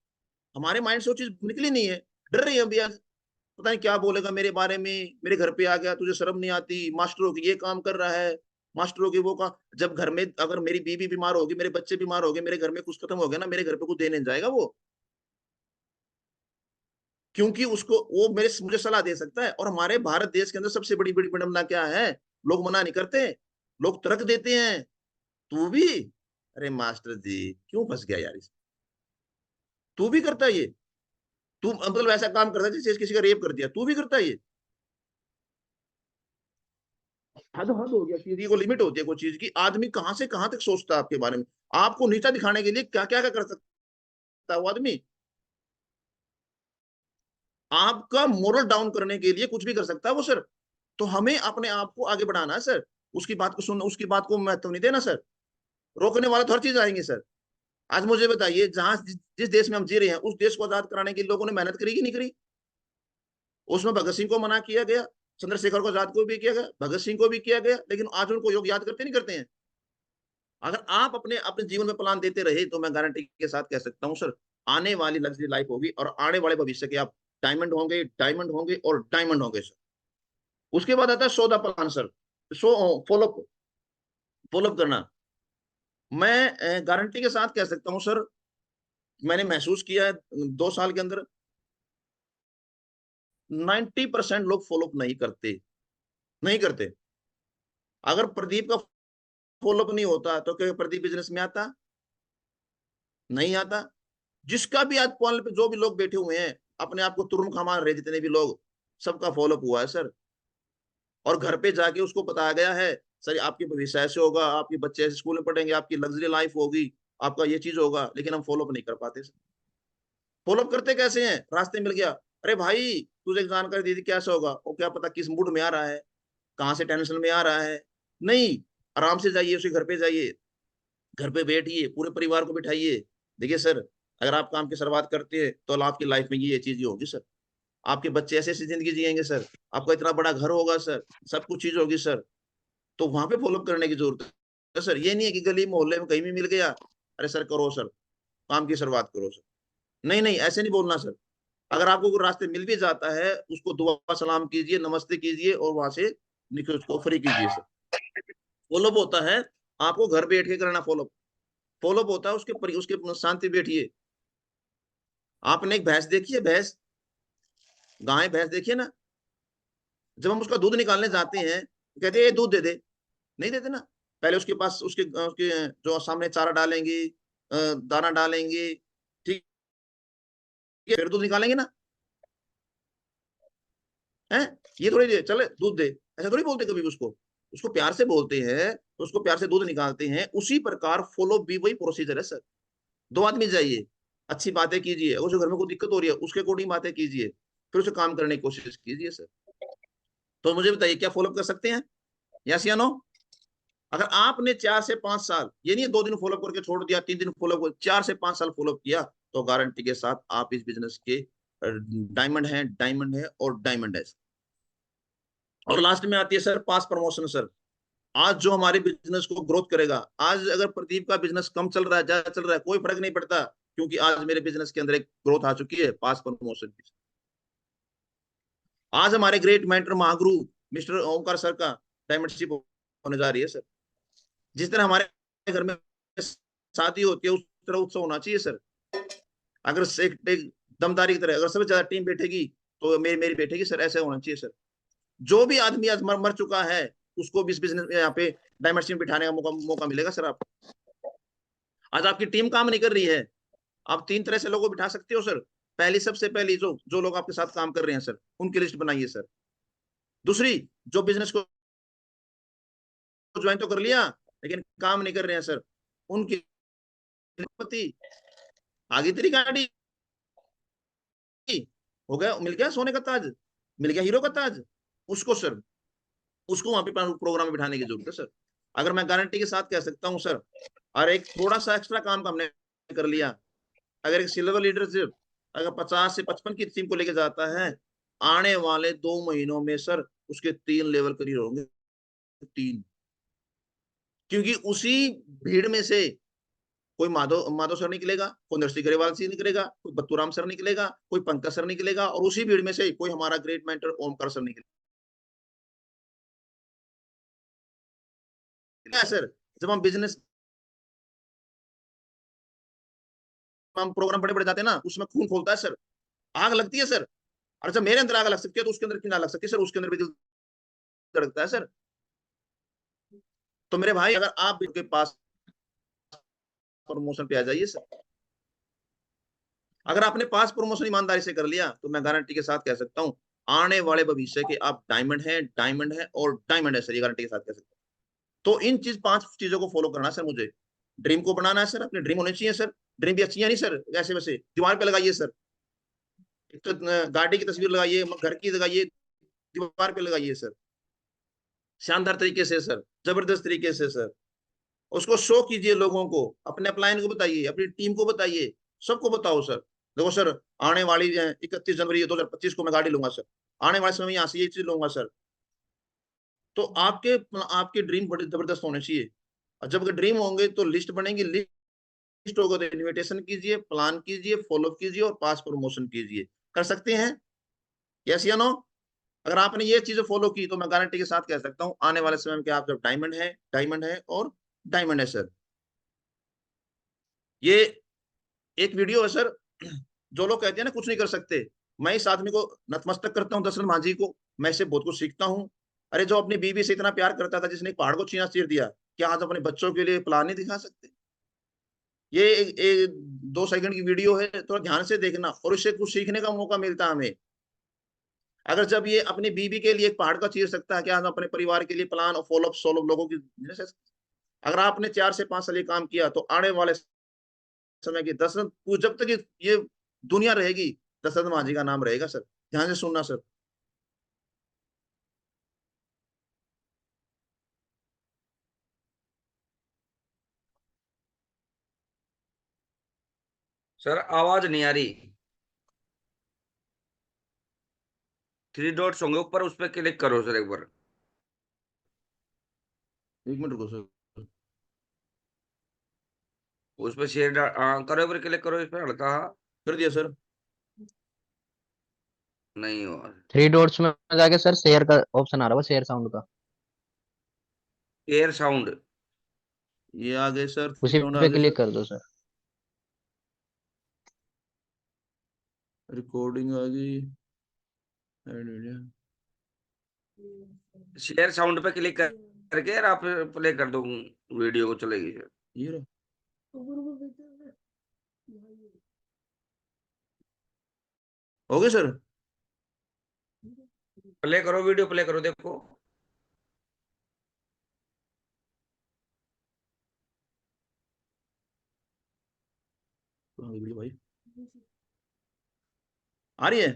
हमारे माइंड से वो चीज निकली नहीं है। डर रही है भैया, पता नहीं क्या बोलेगा मेरे बारे में, मेरे घर पे आ गया, तुझे शर्म नहीं आती, मास्टरों की ये काम कर रहा है, मास्टरों की वो काम। जब घर में अगर मेरी बीवी बीमार होगी, मेरे बच्चे बीमार हो गए, मेरे घर में कुछ खत्म हो गया ना, मेरे घर पे कुछ देने जाएगा वो? क्योंकि उसको वो मेरे मुझे सलाह दे सकता है। और हमारे भारत देश के अंदर सबसे बड़ी बड़ी विडंबना क्या है? लोग मना नहीं करते, लोग तर्क देते हैं। तू भी? अरे मास्टर जी क्यों फंस गया यार तू भी करता है ये? तू मतलब ऐसा काम करता है जैसे किसी का रेप कर दिया, तू भी करता है ये? हद हद हो गया, किसी को लिमिट होती है कोई चीज की। आदमी कहां से कहां तक सोचता है आपके बारे में, आपको नीचा दिखाने के लिए क्या क्या कर सकता है वो आदमी, आपका मोरल डाउन करने के लिए कुछ भी कर सकता है वो सर। तो हमें अपने आप को आगे बढ़ाना है सर, उसकी बात को सुनना, उसकी बात को महत्व नहीं देना सर। रोकने वाले तो हर चीज आएंगे सर। आज मुझे बताइए, जहां जिस देश में हम जी रहे हैं, उस देश को आजाद कराने के लिए लोगों ने मेहनत करी कि नहीं करी? उसमें भगत सिंह को मना किया गया, चंद्रशेखर को आजाद को भी किया गया, भगत सिंह को भी किया गया, लेकिन आज उनको योग याद करते नहीं करते हैं? अगर आप अपने अपने जीवन में प्लान देते रहे तो मैं गारंटी के साथ कह सकता हूँ सर, आने वाली लग्जरी लाइफ होगी और आने वाले भविष्य के आप डायमंड होंगे, डायमंड होंगे और डायमंड होंगे सर। उसके बाद आता है so the plan sir, so follow up, follow up करना। मैं गारंटी के साथ कह सकता हूँ सर, मैंने महसूस किया है 2 साल के अंदर 90% लोग फॉलोअप नहीं करते, नहीं करते। अगर प्रदीप का फॉलोअप नहीं होता तो क्या प्रदीप बिजनेस में आता? नहीं आता। जिसका भी आज पॉइंट पे जो भी लोग बैठे हुए हैं, अपने आप को तुरम खा रहे जितने भी लोग, सबका फॉलोअप हुआ है सर। और घर पे जाके उसको बताया गया है, सर आपके भविष्य ऐसे होगा, आपके बच्चे ऐसे स्कूल में पढ़ेंगे, आपकी लग्जरी लाइफ होगी, आपका ये चीज होगा, लेकिन हम फॉलोअप नहीं कर पाते सर। फॉलोअप करते कैसे हैं? रास्ते मिल गया, अरे भाई तुझे एक जानकारी दी थी, कैसे होगा? वो क्या पता किस मूड में आ रहा है, कहाँ से टेंशन में आ रहा है। नहीं, आराम से जाइए, उसके घर पे जाइए, घर पे बैठिए, पूरे परिवार को बिठाइए। देखिए सर, अगर आप काम की शुरुआत करते हैं तो आपकी लाइफ में ये चीजें होगी सर। आपके बच्चे ऐसी ऐसी जिंदगी जिएंगे सर, आपका इतना बड़ा घर होगा सर, सब कुछ चीज होगी सर। तो वहां पे फॉलोअप करने की जरूरत है सर। ये नहीं है कि गली मोहल्ले में कहीं भी मिल गया, अरे सर करो सर, काम की शुरुआत करो सर। नहीं नहीं, ऐसे नहीं बोलना सर। अगर आपको कोई रास्ते मिल भी जाता है, उसको दुआ सलाम कीजिए, नमस्ते कीजिए और वहां से निकल उसको फ्री कीजिए सर। फॉलोअप होता है आपको घर बैठ के करना फॉलोअप। फॉलोअप होता है उसके शांति बैठिए। आपने एक भैंस देखी है? भैंस, गाय भैंस देखिए ना, जब हम उसका दूध निकालने जाते हैं, कहते हैं ये दूध दे दे, नहीं देते ना। पहले उसके पास उसके जो सामने चारा डालेंगे, दाना डालेंगे, ठीक है, फिर दूध निकालेंगे ना। है, ये थोड़ी दे चले दूध दे, ऐसा थोड़ी बोलते कभी भी उसको। उसको प्यार से बोलते हैं, तो उसको प्यार से दूध निकालते हैं। उसी प्रकार फॉलो भी वही प्रोसीजर है सर। दो आदमी जाइए, अच्छी बातें कीजिए, उसे घर में कोई दिक्कत हो रही है उसके अकॉर्डिंग बातें कीजिए, फिर उसे काम करने की कोशिश कीजिए सर। तो मुझे बताइए, क्या फॉलो कर सकते हैं? यस या नो? अगर आपने 4 से 5 साल, ये नहीं 2 दिन फॉलो करके छोड़ दिया, 3 दिन फॉलो कर, 4 से 5 साल फॉलो किया, तो गारंटी के साथ आप इस बिजनेस के डायमंड है, डायमंड है और डायमंड है। और लास्ट में आती है सर पास प्रमोशन सर। आज जो हमारे बिजनेस को ग्रोथ करेगा, आज अगर प्रदीप का बिजनेस कम चल रहा है, ज्यादा चल रहा है, कोई फर्क नहीं पड़ता, क्योंकि आज मेरे बिजनेस के अंदर एक ग्रोथ आ चुकी है, पास प्रमोशन की। आज हमारे great mentor Mahaguru mister Omkar sir का डायमंडशिप होने जा रही है सर। जिस तरह हमारे घर में शादी होती है, उस तरह उत्सव होना चाहिए सर। अगर एक दमदारी की तरह अगर सबसे ज्यादा टीम बैठेगी तो मेरी मेरी बैठेगी सर, ऐसा होना चाहिए सर। जो भी आदमी आज मर चुका है, उसको भी इस बिजनेस में यहाँ पे डायमंड में बिठाने का मौका मिलेगा सर। आप आज आपकी टीम काम नहीं कर रही है, आप 3 तरह से लोगों को बिठा सकते हो सर। पहली, सबसे पहली, जो जो लोग आपके साथ काम कर रहे हैं सर, उनकी लिस्ट बनाइए सर। दूसरी, जो बिजनेस को ज्वाइन तो कर लिया लेकिन काम नहीं कर रहे हैं सर, उनकी आगे तेरी गाड़ी हो गया, मिल गया सोने का ताज, मिल गया हीरो का ताज, उसको सर, उसको वहां पे प्रोग्राम में बिठाने की जरूरत है सर। अगर मैं गारंटी के साथ कह सकता हूँ सर, और एक थोड़ा सा एक्स्ट्रा काम का हमने कर लिया, अगर एक सिल्वर लीडरशिप अगर 50 से 55 की टीम को लेके जाता है, आने वाले 2 महीनों में सर उसके 3 लेवल करियर होंगे, 3। क्योंकि उसी भीड़ में से कोई माधव माधव सर निकलेगा, कोई नरसिंह ग्रेवाल जी निकलेगा, कोई बत्तूराम सर निकलेगा, कोई पंकज सर निकलेगा, और उसी भीड़ में से कोई हमारा ग्रेट मेंटर ओमकार सर निकलेगा सर। जब हम बिजनेस हम प्रोग्राम बड़े बड़े जाते हैं ना, उसमें खून खोलता है सर, आग लगती है सर। और जब मेरे अंदर आग लग सकती है तो उसके अंदर क्यों ना लग सकती है सर? उसके अंदर भी दिल धड़कता है सर। तो मेरे भाई, अगर आप के पास प्रमोशन पे आ जाइए सर। अगर आपने पास प्रमोशन ईमानदारी से कर लिया तो मैं गारंटी के साथ कह सकता हूँ, आने वाले भविष्य के आप डायमंड है, डायमंड है और डायमंड है सर, ये गारंटी के साथ कह सकता हूँ। तो इन 5 चीजों को फॉलो करना सर मुझे। ड्रीम को बनाना है सर, अपने ड्रीम होने चाहिए सर। ड्रीम भी अच्छी है नहीं सर, वैसे वैसे दीवार पे लगाइए सर। एक तो गाड़ी की तस्वीर लगाइए, घर की लगाइए, दीवार पे लगाइए सर, शानदार तरीके से सर, जबरदस्त तरीके से सर। उसको शो कीजिए, लोगों को, अपने अपलाइन को बताइए, अपनी टीम को बताइए, सबको बताओ सर। देखो सर, आने वाली 31 जनवरी 2025 को मैं गाड़ी लूंगा सर, आने वाले समय में यहाँ से ये चीज लूंगा सर। तो आपके आपके ड्रीम बड़े जबरदस्त होने चाहिए। और जब ड्रीम होंगे तो लिस्ट बनेगी, लिस्ट होगा तो इन्विटेशन कीजिए, प्लान कीजिए, फॉलो कीजिए और पास प्रमोशन कीजिए। कर सकते हैं? यस या नो? अगर आपने ये चीजें फॉलो की तो मैं गारंटी के साथ कह सकता हूँ आने वाले समय में कि आप जब डायमंड है और डायमंड है सर। ये एक वीडियो है सर, जो लोग कहते हैं ना कुछ नहीं कर सकते, मैं इस आदमी को नतमस्तक करता हूँ, दशरथ मांझी को। मैं इससे बहुत कुछ सीखता हूँ। अरे जो अपनी बीवी से इतना प्यार करता था, जिसने एक पहाड़ को चीना चीर दिया, क्या आज अपने बच्चों के लिए प्लान नहीं दिखा सकते? ये एक 2 सेकंड की वीडियो है, थोड़ा ध्यान से देखना और इससे कुछ सीखने का मौका मिलता है हमें। अगर जब ये अपनी बीवी के लिए एक पहाड़ का चीर सकता है, क्या हम अपने परिवार के लिए प्लान और फॉलो अप सोलो लोगों की। अगर आपने 4 से 5 साल ये काम किया तो आने वाले समय की दशरथ, जब तक ये दुनिया रहेगी, दशरथ मांझी का नाम रहेगा सर। ध्यान से सुनना सर। सर आवाज नहीं आ रही। 3 डॉट्स होंगे ऊपर, उस पर क्लिक करो सर एक बार। 1 मिनट रुको सर। उस पर शेयर करो, एक बार क्लिक करो इस पर हल्का। कर दिया सर। नहीं हुआ। 3 डॉट्स में जाके सर शेयर का ऑप्शन आ रहा है, शेयर साउंड का। Air sound. ये आ गए सर, उसी साउंड आ पे गए क्लिक सर। कर दो सर। रिकॉर्डिंग आ गई। शेयर साउंड पे क्लिक करके और आप प्ले कर दो, वीडियो को चलेगी सर। ये रहा। हो गए सर। प्ले करो, वीडियो प्ले करो, देखो। वीडियो भाई आ रही है?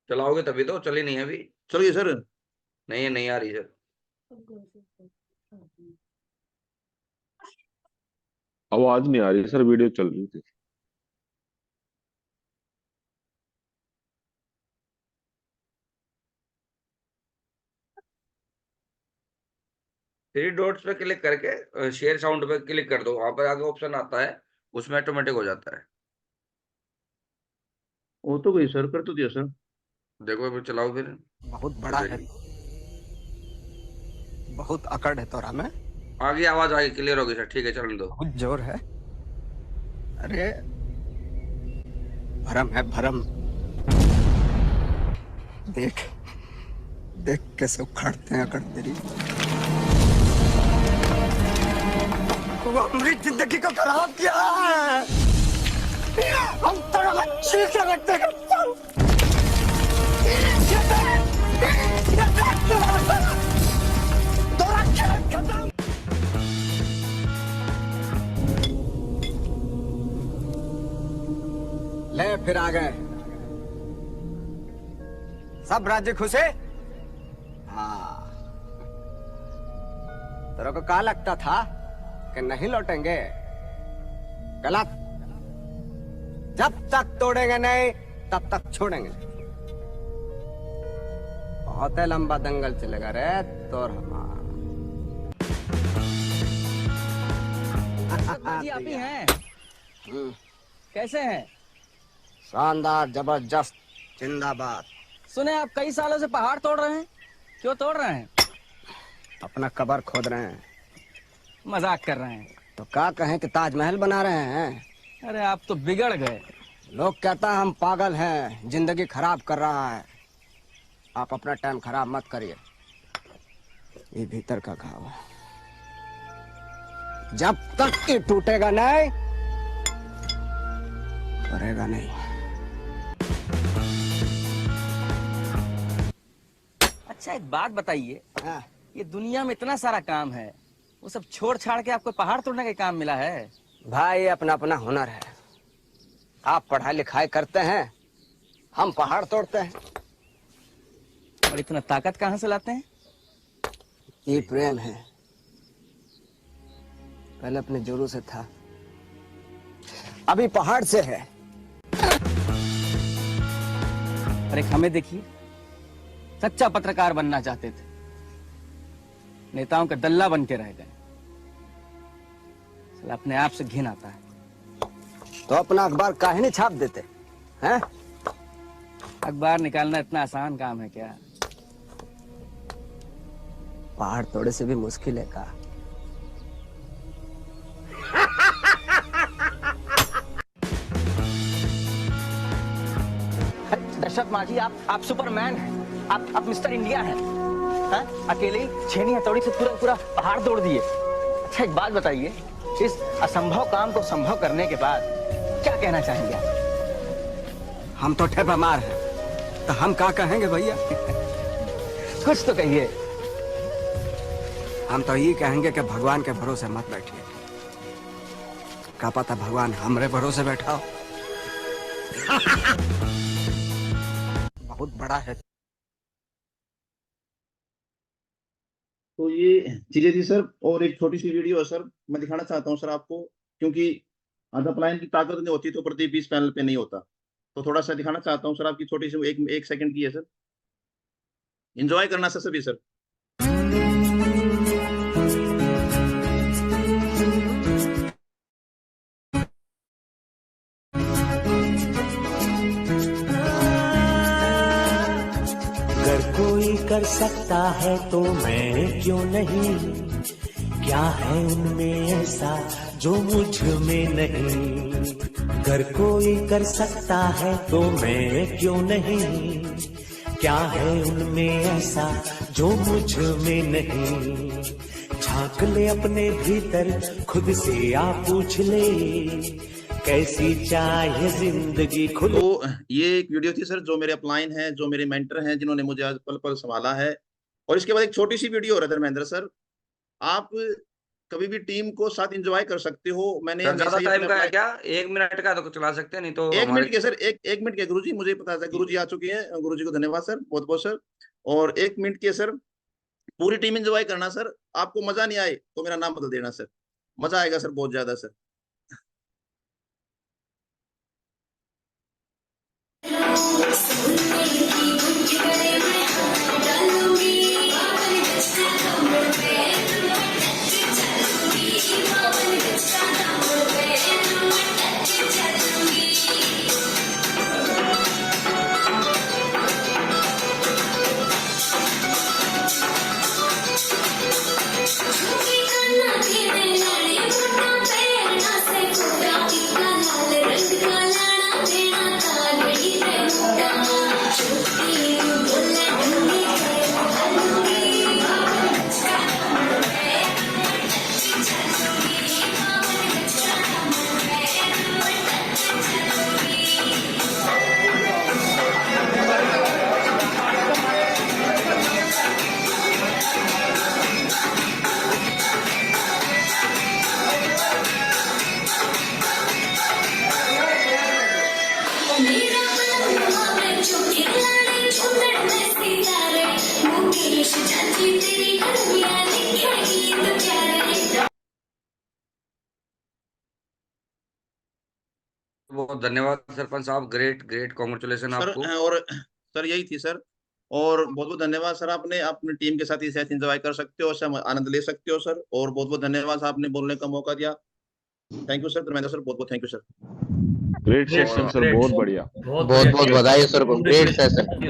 चलाओगे तभी तो, चली नहीं है अभी। चलिए सर। नहीं है, नहीं आ रही सर। आवाज नहीं आ रही सर, वीडियो चल रही थी। थ्री डॉट्स पे क्लिक करके शेयर साउंड पे क्लिक कर दो, वहां पर आगे ऑप्शन आता है, उसमें ऑटोमेटिक हो जाता है। वो तो गई सर, कर तो दिया सर। देखो फिर चलाओ फिर। बहुत बड़ा है, बहुत अकड़ है तोरा में, आगे आवाज आगे क्लियर होगी सर, ठीक है चलने दो। बहुत जोर है। अरे भरम है भरम। देख देख कैसे उखाड़ते हैं अकड़ तेरी। वो मेरी जिंदगी को खराब किया है। हम तेरा बच्ची के रखते हैं। ले फिर आ गए सब राज्य खुश है। हाँ, तेरे को क्या लगता था कि नहीं लौटेंगे? गलत। जब तक तोड़ेंगे नहीं तब तक छोड़ेंगे नहीं। बहुत ही लंबा दंगल चलेगा रे तोर हमारा। जी आप ही हैं? कैसे हैं? शानदार, जबरदस्त, जिंदाबाद। सुने आप कई सालों से पहाड़ तोड़ रहे हैं, क्यों तोड़ रहे हैं? अपना कबर खोद रहे हैं। मजाक कर रहे हैं? तो क्या कहें कि ताजमहल बना रहे हैं। अरे आप तो बिगड़ गए। लोग कहता है हम पागल हैं, जिंदगी खराब कर रहा है। आप अपना टाइम खराब मत करिए। ये भीतर का घाव है, जब तक ये टूटेगा नहीं भरेगा नहीं। अच्छा एक बात बताइए, हाँ। ये दुनिया में इतना सारा काम है, वो सब छोड़ छाड़ के आपको पहाड़ तोड़ने का काम मिला है? भाई ये अपना अपना हुनर है। आप पढ़ाई लिखाई करते हैं, हम पहाड़ तोड़ते हैं। और इतना ताकत कहाँ से लाते हैं? ये प्रेम है, पहले अपने जोरों से था, अभी पहाड़ से है। और एक हमें देखिए, सच्चा पत्रकार बनना चाहते थे, नेताओं का दल्ला बन के रह गए। साला अपने आप से घिन आता है। तो अपना अखबार काहे नहीं छाप देते हैं? अखबार निकालना इतना आसान काम है क्या? पहाड़ तोड़े से भी मुश्किल है का? दशरथ मांझी, आप सुपरमैन हैं। आप मिस्टर इंडिया हैं। हैं? अकेले ही छेनी हथौड़ी से पूरा पहाड़ तोड़ दिए। अच्छा, एक बात बताइए, इस असंभव काम को संभव करने के बाद क्या कहना चाहेंगे आप? हम तो ठेपा मार हैं, तो हम क्या कहेंगे भैया? कुछ तो कहिए। हम तो ये कहेंगे कि भगवान के भरोसे मत बैठिए। क्या पता भगवान हमरे भरोसे बैठा हो। बहुत बड़ा है। तो ये चीजें थी सर, और एक छोटी सी वीडियो है सर, मैं दिखाना चाहता हूँ सर आपको, क्योंकि आधा प्लान की ताकत नहीं होती तो प्रदीप भी इस पैनल पे नहीं होता, तो थोड़ा सा दिखाना चाहता हूँ सर आपकी छोटी सी एक सेकंड की है सर, एंजॉय करना सर सभी सर। अगर कोई कर सकता है तो मैं क्यों नहीं, क्या है उनमें ऐसा जो मुझ में नहीं। अगर कोई कर सकता है तो मैं क्यों नहीं, क्या है उनमें ऐसा जो मुझ में नहीं। झांक ले अपने भीतर, खुद से आप पूछ ले, कैसी चाहे जिंदगी खुद। तो ये एक वीडियो थी सर, जो मेरे अपलाइन हैं, जो मेरे मेंटर हैं, जिन्होंने मुझे आज पल पल संभाला है। और इसके बाद एक छोटी सी वीडियो हो रहा है धर्मेंद्र सर, आप कभी भी टीम को साथ एंजॉय कर सकते हो। मैंने सर ज्यादा हमेशा ही टाइम अपने का है अपलाइन- क्या? 1 मिनट का तो चला सकते हैं, नहीं तो एक हमारे मिनट के सर, एक मिनट के गुरुजी, मुझे पता था गुरुजी आ चुके हैं, गुरुजी को धन्यवाद सर, बहुत बहुत सर। और 1 मिनट के सर, पूरी टीम एंजॉय करना सर, आपको मजा नहीं आए तो मेरा नाम बदल देना सर, मजा आएगा सर बहुत ज्यादा सर। बहुत धन्यवाद सरपंच साहब, ग्रेट ग्रेट, कॉन्ग्रेचुलेशन सर आपको। और सर यही थी सर, और बहुत बहुत धन्यवाद सर, आपने अपनी टीम के साथ इसे एंजॉय कर सकते हो, इससे आनंद ले सकते हो सर, और बहुत बहुत धन्यवाद आपने बोलने का मौका दिया। Thank you sir Dharmendra sir, बहुत बहुत thank you sir. Great session sir, बहुत बढ़िया। बहुत बहुत बधाई सर को, ग्रेट सेशन।